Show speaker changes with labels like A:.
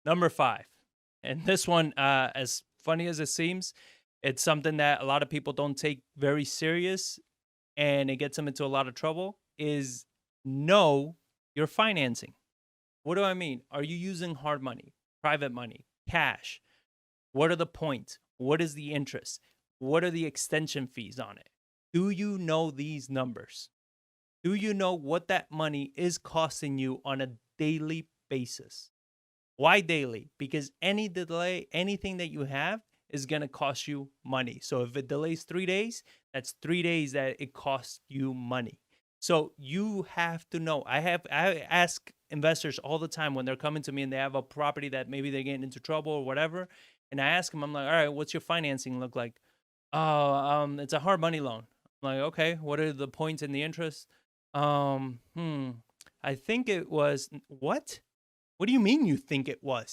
A: Number 5, and this one, as funny as it seems, it's something that a lot of people don't take very serious, and it gets them into a lot of trouble, is know your financing. What do I mean? Are you using hard money, private money, cash? What are the points? What is the interest? What are the extension fees on it? Do you know these numbers? Do you know what that money is costing you on a daily basis? Why daily? Because any delay, anything that you have is going to cost you money. So if it delays 3 days, that's 3 days that it costs you money. So you have to know. I ask investors all the time when they're coming to me and they have a property that maybe they're getting into trouble or whatever. And I ask them, I'm like, all right, what's your financing look like? Oh, it's a hard money loan. I'm like, okay, what are the points and the interest? Um, hmm, I think it was what? What do you mean you think it was?